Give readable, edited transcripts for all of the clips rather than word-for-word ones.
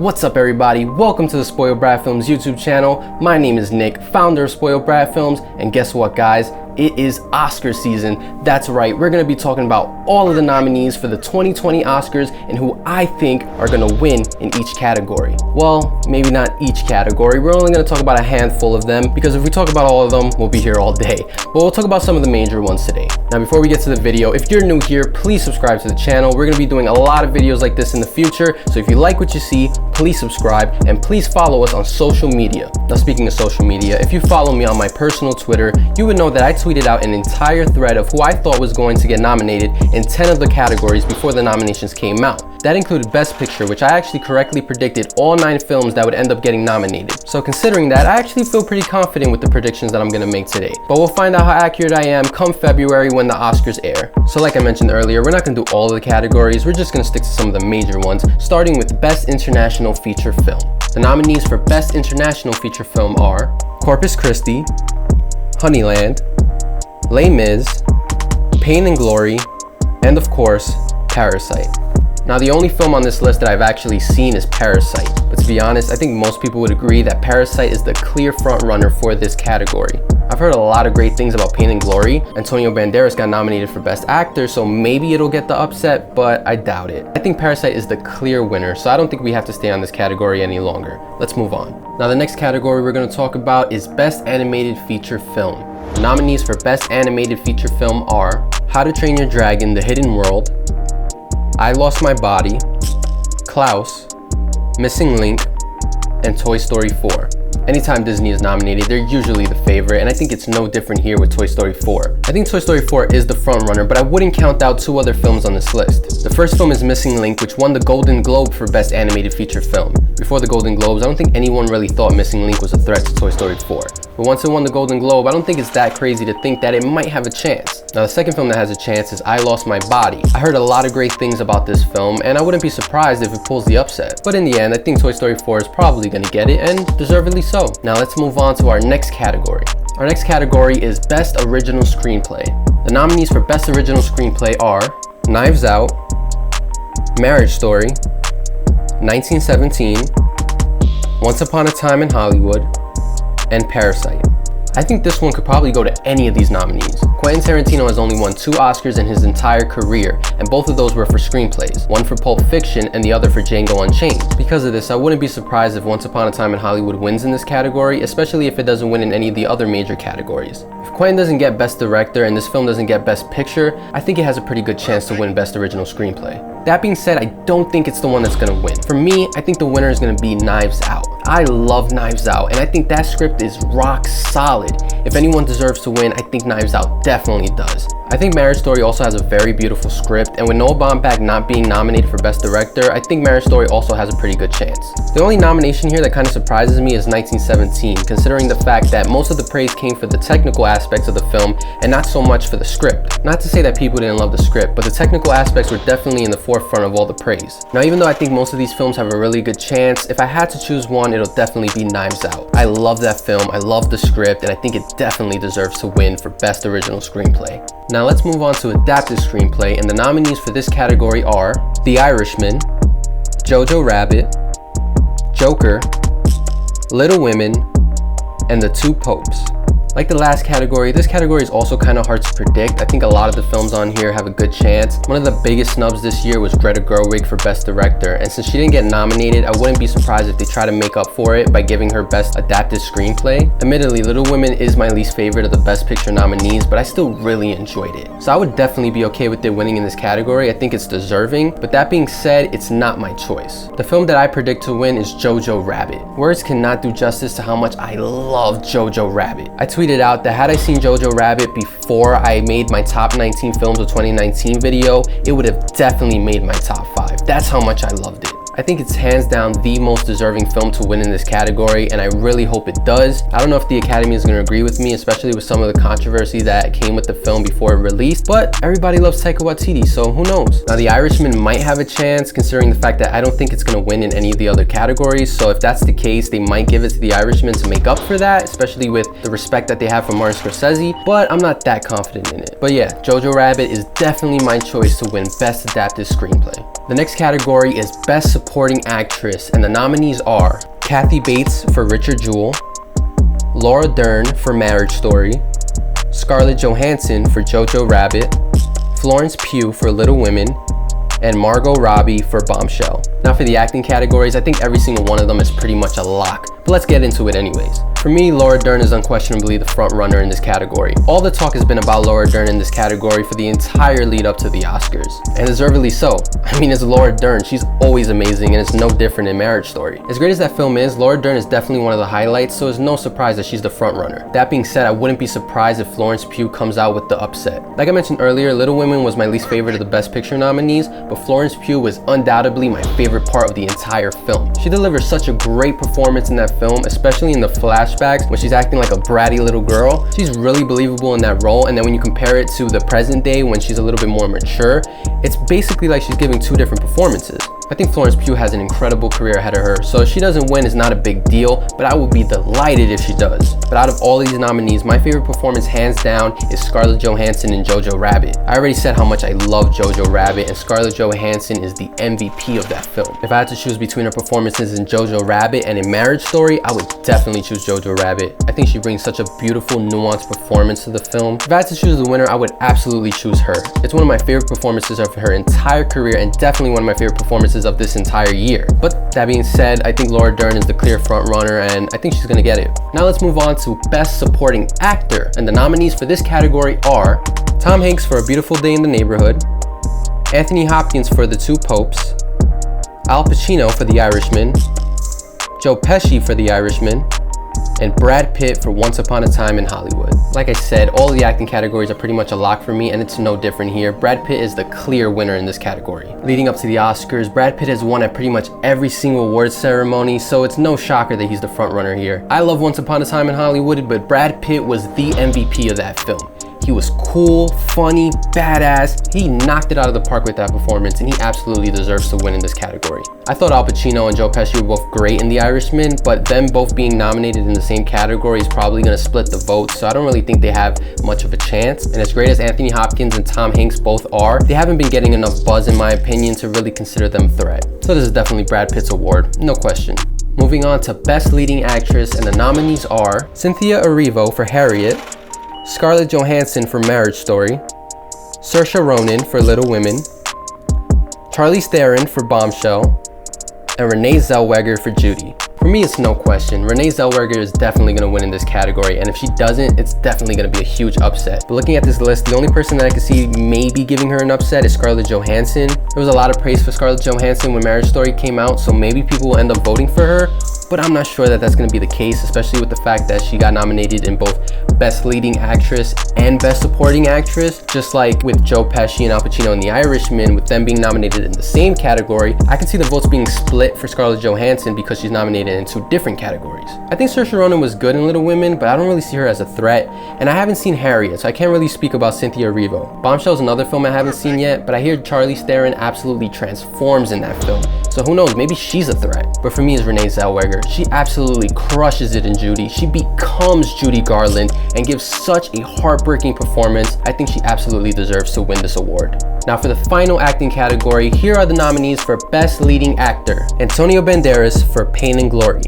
What's up everybody, welcome to the Spoiled Brat Films YouTube channel. My name is Nick, founder of Spoiled Brat Films, and guess what guys? It is Oscar season. That's right, we're gonna be talking about all of the nominees for the 2020 Oscars and who I think are gonna win in each category. Well, maybe not each category, we're only gonna talk about a handful of them because if we talk about all of them, we'll be here all day. But we'll talk about some of the major ones today. Now before we get to the video, if you're new here, please subscribe to the channel. We're gonna be doing a lot of videos like this in the future, so if you like what you see, please subscribe and please follow us on social media. Now speaking of social media, if you follow me on my personal Twitter, you would know that I tweeted out an entire thread of who I thought was going to get nominated in 10 of the categories before the nominations came out. That included Best Picture, which I actually correctly predicted all 9 films that would end up getting nominated. So considering that, I actually feel pretty confident with the predictions that I'm gonna make today. But we'll find out how accurate I am come February when the Oscars air. So like I mentioned earlier, we're not gonna do all of the categories, we're just gonna stick to some of the major ones, starting with Best International Feature Film. The nominees for Best International Feature Film are Corpus Christi, Honeyland, Les Mis, Pain and Glory, and of course, Parasite. Now the only film on this list that I've actually seen is Parasite, but to be honest, I think most people would agree that Parasite is the clear front runner for this category. I've heard a lot of great things about Pain and Glory. Antonio Banderas got nominated for Best Actor, so maybe it'll get the upset, but I doubt it. I think Parasite is the clear winner, so I don't think we have to stay on this category any longer. Let's move on. Now the next category we're going to talk about is Best Animated Feature Film. The nominees for Best Animated Feature Film are How to Train Your Dragon: The Hidden World, I Lost My Body, Klaus, Missing Link, and Toy Story 4. Anytime Disney is nominated, they're usually the favorite, and I think it's no different here with Toy Story 4. I think Toy Story 4 is the front runner, but I wouldn't count out 2 other films on this list. The first film is Missing Link, which won the Golden Globe for Best Animated Feature Film. Before the Golden Globes, I don't think anyone really thought Missing Link was a threat to Toy Story 4. But once it won the Golden Globe, I don't think it's that crazy to think that it might have a chance. Now the second film that has a chance is I Lost My Body. I heard a lot of great things about this film, and I wouldn't be surprised if it pulls the upset. But in the end, I think Toy Story 4 is probably gonna get it, and deservedly so. Now let's move on to our next category. Our next category is Best Original Screenplay. The nominees for Best Original Screenplay are Knives Out, Marriage Story, 1917, Once Upon a Time in Hollywood, and Parasite. I think this one could probably go to any of these nominees. Quentin Tarantino has only won 2 Oscars in his entire career, and both of those were for screenplays, one for Pulp Fiction and the other for Django Unchained. Because of this, I wouldn't be surprised if Once Upon a Time in Hollywood wins in this category, especially if it doesn't win in any of the other major categories. If Quentin doesn't get Best Director and this film doesn't get Best Picture, I think it has a pretty good chance to win Best Original Screenplay. That being said, I don't think it's the one that's gonna win. For me, I think the winner is gonna be Knives Out. I love Knives Out, and I think that script is rock solid. If anyone deserves to win, I think Knives Out definitely does. I think Marriage Story also has a very beautiful script, and with Noah Baumbach not being nominated for Best Director, I think Marriage Story also has a pretty good chance. The only nomination here that kind of surprises me is 1917, considering the fact that most of the praise came for the technical aspects of the film and not so much for the script. Not to say that people didn't love the script, but the technical aspects were definitely in the forefront of all the praise. Now even though I think most of these films have a really good chance, if I had to choose one, it'll definitely be Knives Out. I love that film, I love the script, and I think it definitely deserves to win for Best Original Screenplay. Now let's move on to Adapted Screenplay, and the nominees for this category are The Irishman, Jojo Rabbit, Joker, Little Women, and The Two Popes. Like the last category, this category is also kind of hard to predict. I think a lot of the films on here have a good chance. One of the biggest snubs this year was Greta Gerwig for Best Director, and since she didn't get nominated, I wouldn't be surprised if they try to make up for it by giving her Best Adapted Screenplay. Admittedly, Little Women is my least favorite of the Best Picture nominees, but I still really enjoyed it. So I would definitely be okay with it winning in this category. I think it's deserving, but that being said, it's not my choice. The film that I predict to win is Jojo Rabbit. Words cannot do justice to how much I love Jojo Rabbit. I tweeted out that had I seen Jojo Rabbit before I made my top 19 films of 2019 video, it would have definitely made my top 5. That's how much I loved it. I think it's hands down the most deserving film to win in this category, and I really hope it does. I don't know if the Academy is going to agree with me, especially with some of the controversy that came with the film before it released, but everybody loves Taika Waititi, so who knows? Now, The Irishman might have a chance, considering the fact that I don't think it's going to win in any of the other categories, so if that's the case, they might give it to The Irishman to make up for that, especially with the respect that they have for Martin Scorsese, but I'm not that confident in it. But yeah, Jojo Rabbit is definitely my choice to win Best Adapted Screenplay. The next category is Best Supporting Actress, and the nominees are Kathy Bates for Richard Jewell, Laura Dern for Marriage Story, Scarlett Johansson for Jojo Rabbit, Florence Pugh for Little Women, and Margot Robbie for Bombshell. Now for the acting categories, I think every single one of them is pretty much a lock, but let's get into it anyways. For me, Laura Dern is unquestionably the front runner in this category. All the talk has been about Laura Dern in this category for the entire lead up to the Oscars, and deservedly so. I mean, it's Laura Dern, she's always amazing, and it's no different in Marriage Story. As great as that film is, Laura Dern is definitely one of the highlights, so it's no surprise that she's the front runner. That being said, I wouldn't be surprised if Florence Pugh comes out with the upset. Like I mentioned earlier, Little Women was my least favorite of the Best Picture nominees, but Florence Pugh was undoubtedly my favorite part of the entire film. She delivers such a great performance in that film, especially in the flashbacks when she's acting like a bratty little girl. She's really believable in that role, and then when you compare it to the present day when she's a little bit more mature, it's basically like she's giving two different performances. I think Florence Pugh has an incredible career ahead of her, so if she doesn't win, it's not a big deal, but I would be delighted if she does. But out of all these nominees, my favorite performance hands down is Scarlett Johansson in Jojo Rabbit. I already said how much I love Jojo Rabbit, and Scarlett Johansson is the MVP of that film. If I had to choose between her performances in Jojo Rabbit and in Marriage Story, I would definitely choose Jojo Rabbit. I think she brings such a beautiful, nuanced performance to the film. If I had to choose the winner, I would absolutely choose her. It's one of my favorite performances of her entire career, and definitely one of my favorite performances of this entire year. But that being said, I think Laura Dern is the clear front runner, and I think she's gonna get it. Now let's move on to Best Supporting Actor, and the nominees for this category are Tom Hanks for A Beautiful Day in the Neighborhood, Anthony Hopkins for The Two Popes, Al Pacino for The Irishman, Joe Pesci for The Irishman, and Brad Pitt for Once Upon a Time in Hollywood. Like I said, all of the acting categories are pretty much a lock for me, and it's no different here. Brad Pitt is the clear winner in this category. Leading up to the Oscars, Brad Pitt has won at pretty much every single awards ceremony, so it's no shocker that he's the front runner here. I love Once Upon a Time in Hollywood, but Brad Pitt was the MVP of that film. He was cool, funny, badass. He knocked it out of the park with that performance, and he absolutely deserves to win in this category. I thought Al Pacino and Joe Pesci were both great in The Irishman, but them both being nominated in the same category is probably going to split the vote, so I don't really think they have much of a chance. And as great as Anthony Hopkins and Tom Hanks both are, they haven't been getting enough buzz in my opinion to really consider them a threat. So this is definitely Brad Pitt's award, no question. Moving on to Best Leading Actress, and the nominees are Cynthia Erivo for Harriet, Scarlett Johansson for Marriage Story, Saoirse Ronan for Little Women, Charlize Theron for Bombshell, and Renee Zellweger for Judy. For me, it's no question. Renee Zellweger is definitely going to win in this category, and if she doesn't, it's definitely going to be a huge upset. But looking at this list, the only person that I could see maybe giving her an upset is Scarlett Johansson. There was a lot of praise for Scarlett Johansson when Marriage Story came out, so maybe people will end up voting for her, but I'm not sure that that's going to be the case, especially with the fact that she got nominated in both Best Leading Actress and Best Supporting Actress. Just like with Joe Pesci and Al Pacino in The Irishman, with them being nominated in the same category, I can see the votes being split for Scarlett Johansson because she's nominated in two different categories. I think Saoirse Ronan was good in Little Women, but I don't really see her as a threat, and I haven't seen Harriet, so I can't really speak about Cynthia Erivo. Bombshell is another film I haven't seen yet, but I hear Charlize Theron absolutely transforms in that film, so who knows, maybe she's a threat. But for me, it's Renee Zellweger. She absolutely crushes it in Judy. She becomes Judy Garland and gives such a heartbreaking performance. I think she absolutely deserves to win this award. Now for the final acting category, here are the nominees for Best Leading Actor. Antonio Banderas for Pain and Glory,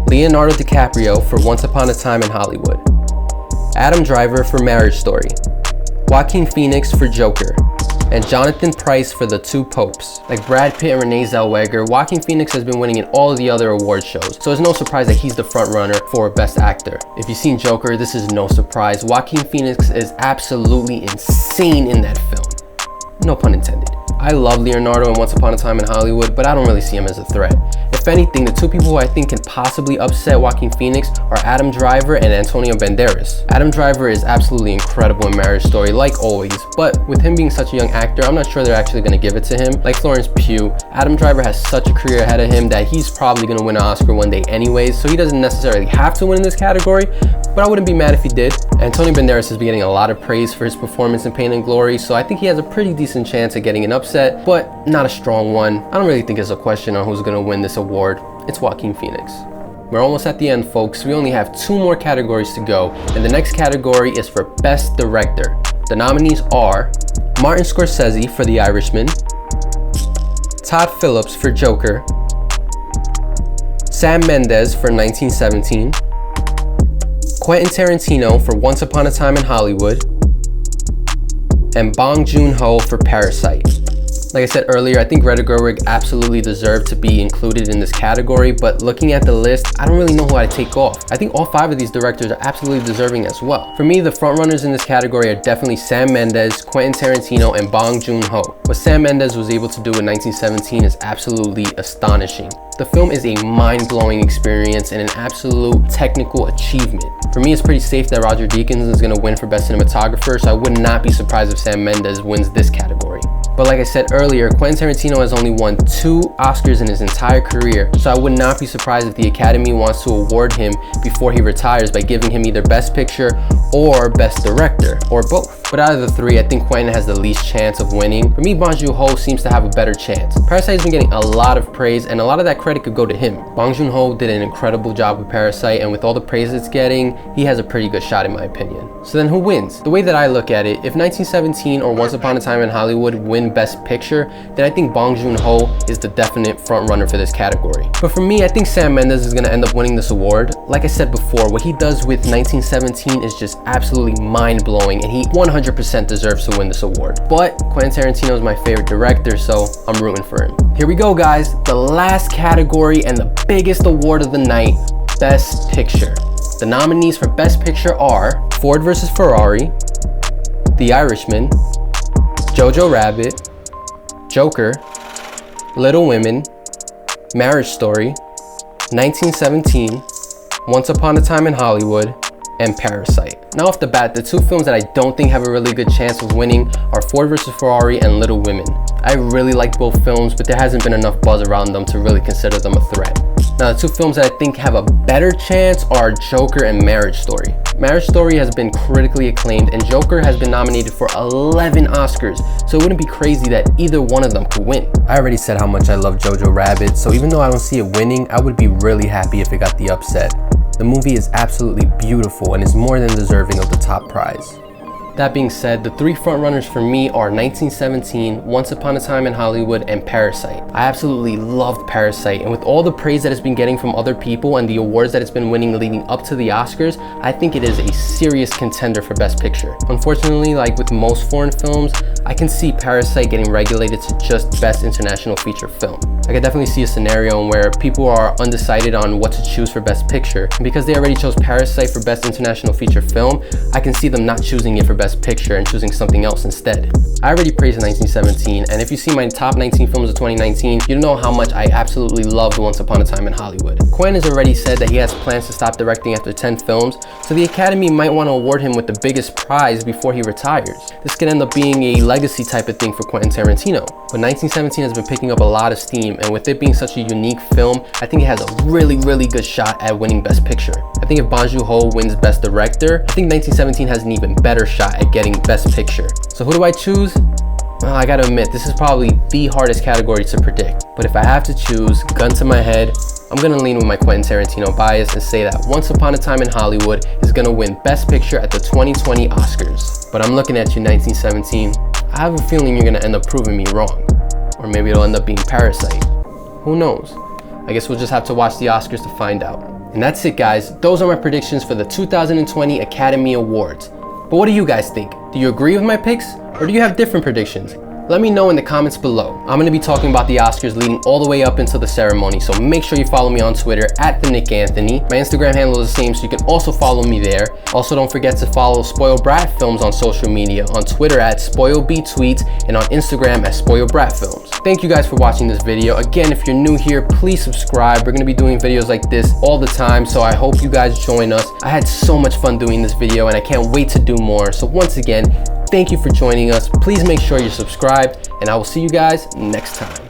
Leonardo DiCaprio for Once Upon a Time in Hollywood, Adam Driver for Marriage Story, Joaquin Phoenix for Joker, and Jonathan Pryce for The Two Popes. Like Brad Pitt and Renee Zellweger, Joaquin Phoenix has been winning in all of the other award shows, so it's no surprise that he's the front runner for Best Actor. If you've seen Joker, this is no surprise. Joaquin Phoenix is absolutely insane in that film. No pun intended. I love Leonardo in Once Upon a Time in Hollywood, but I don't really see him as a threat. If anything, the two people who I think can possibly upset Joaquin Phoenix are Adam Driver and Antonio Banderas. Adam Driver is absolutely incredible in Marriage Story, like always, but with him being such a young actor, I'm not sure they're actually going to give it to him. Like Florence Pugh, Adam Driver has such a career ahead of him that he's probably going to win an Oscar one day anyways, so he doesn't necessarily have to win in this category, but I wouldn't be mad if he did. Antonio Banderas has been getting a lot of praise for his performance in Pain and Glory, so I think he has a pretty decent chance at getting an upset, but not a strong one. I don't really think it's a question on who's going to win this award. It's Joaquin Phoenix. We're almost at the end, folks. We only have 2 more categories to go, and the next category is for Best Director. The nominees are Martin Scorsese for The Irishman, Todd Phillips for Joker, Sam Mendes for 1917, Quentin Tarantino for Once Upon a Time in Hollywood, and Bong Joon-ho for Parasite. Like I said earlier, I think Greta Gerwig absolutely deserved to be included in this category, but looking at the list, I don't really know who I'd take off. I think all 5 of these directors are absolutely deserving as well. For me, the frontrunners in this category are definitely Sam Mendes, Quentin Tarantino, and Bong Joon-ho. What Sam Mendes was able to do in 1917 is absolutely astonishing. The film is a mind-blowing experience and an absolute technical achievement. For me, it's pretty safe that Roger Deakins is going to win for Best Cinematographer, so I would not be surprised if Sam Mendes wins this category. But like I said earlier, Quentin Tarantino has only won 2 Oscars in his entire career, so I would not be surprised if the Academy wants to award him before he retires by giving him either Best Picture or Best Director, or both. But out of the 3, I think Quentin has the least chance of winning. For me, Bong Joon-ho seems to have a better chance. Parasite has been getting a lot of praise, and a lot of that credit could go to him. Bong Joon-ho did an incredible job with Parasite, and with all the praise it's getting, he has a pretty good shot in my opinion. So then who wins? The way that I look at it, if 1917 or Once Upon a Time in Hollywood win Best Picture, then I think Bong Joon-ho is the definite frontrunner for this category. But for me, I think Sam Mendes is going to end up winning this award. Like I said before, what he does with 1917 is just absolutely mind-blowing, and he 100% deserves to win this award. But Quentin Tarantino is my favorite director, so I'm rooting for him. Here we go, guys. The last category and the biggest award of the night, Best Picture. The nominees for Best Picture are Ford vs. Ferrari, The Irishman, Jojo Rabbit, Joker, Little Women, Marriage Story, 1917, Once Upon a Time in Hollywood, and Parasite. Now off the bat, the 2 films that I don't think have a really good chance of winning are Ford vs. Ferrari and Little Women. I really like both films, but there hasn't been enough buzz around them to really consider them a threat. Now the 2 films that I think have a better chance are Joker and Marriage Story. Marriage Story has been critically acclaimed, and Joker has been nominated for 11 Oscars, so it wouldn't be crazy that either one of them could win. I already said how much I love Jojo Rabbit, so even though I don't see it winning, I would be really happy if it got the upset. The movie is absolutely beautiful and is more than deserving of the top prize. That being said, the 3 frontrunners for me are 1917, Once Upon a Time in Hollywood, and Parasite. I absolutely loved Parasite, and with all the praise that it's been getting from other people and the awards that it's been winning leading up to the Oscars, I think it is a serious contender for Best Picture. Unfortunately, like with most foreign films, I can see Parasite getting regulated to just Best International Feature Film. I could definitely see a scenario where people are undecided on what to choose for Best Picture, and because they already chose Parasite for Best International Feature Film, I can see them not choosing it for Best Picture and choosing something else instead. I already praised 1917, and if you see my top 19 films of 2019, you know how much I absolutely loved Once Upon a Time in Hollywood. Quentin has already said that he has plans to stop directing after 10 films, so the Academy might want to award him with the biggest prize before he retires. This could end up being a legacy type of thing for Quentin Tarantino. But 1917 has been picking up a lot of steam, and with it being such a unique film, I think it has a really good shot at winning Best Picture. I think if Bong Joon-ho wins Best Director, I think 1917 has an even better shot at getting Best Picture. So who do I choose? Well, I gotta admit, this is probably the hardest category to predict. But if I have to choose, gun to my head, I'm gonna lean with my Quentin Tarantino bias and say that Once Upon a Time in Hollywood is gonna win Best Picture at the 2020 Oscars. But I'm looking at you, 1917. I have a feeling you're gonna end up proving me wrong. Or maybe it'll end up being Parasite. Who knows? I guess we'll just have to watch the Oscars to find out. And that's it, guys. Those are my predictions for the 2020 Academy Awards. But what do you guys think? Do you agree with my picks, or do you have different predictions? Let me know in the comments below. I'm going to be talking about the Oscars leading all the way up until the ceremony, so make sure you follow me on Twitter at @TheNickAnthony. My Instagram handle is the same, so you can also follow me there. Also, don't forget to follow Spoiled Brat Films on social media, on Twitter at SpoiledBTweets, and on Instagram at Spoiled Brat Films. Thank you guys for watching this video. Again, if you're new here, please subscribe. We're going to be doing videos like this all the time, so I hope you guys join us. I had so much fun doing this video, and I can't wait to do more. So once again, thank you for joining us. Please make sure you're subscribed, and I will see you guys next time.